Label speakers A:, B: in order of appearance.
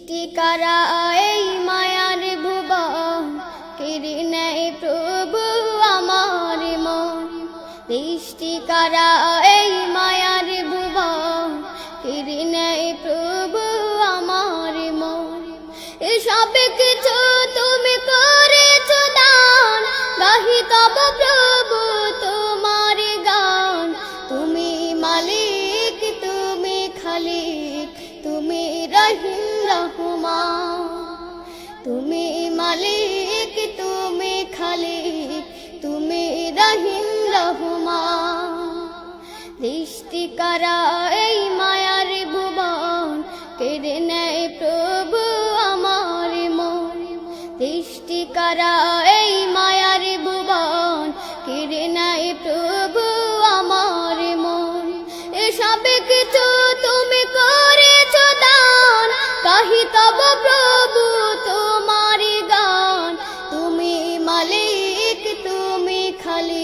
A: সৃষ্টি করা এই মায়ার ভুবন, কেড়ে নেয় প্রভু আমার মন। সৃষ্টি করা এই মায়ার ভুবন, কেড়ে নেয় প্রভু আমার মন। এসব কিছু তুমি করেছ দান, গাহি তব প্রভু তোমার গান। তুমি মালিক, তুমি খালিক, তুমি রহিম রহমান। তুমি মালিক, তুমি খালিক, তুমি রহিম রহমান। সৃষ্টি করা এই মায়ার ভুবন, কেড়ে নেয় প্রভু আমার মন। সৃষ্টি করা এই মায়ার ভুবন, কেড়ে নেয় প্রভু আমার মন। এসব কিছু তুমি করেছ দান, গাহি তব প্রভু তোমার গান। তুমি মালিক, তুমি খালিক।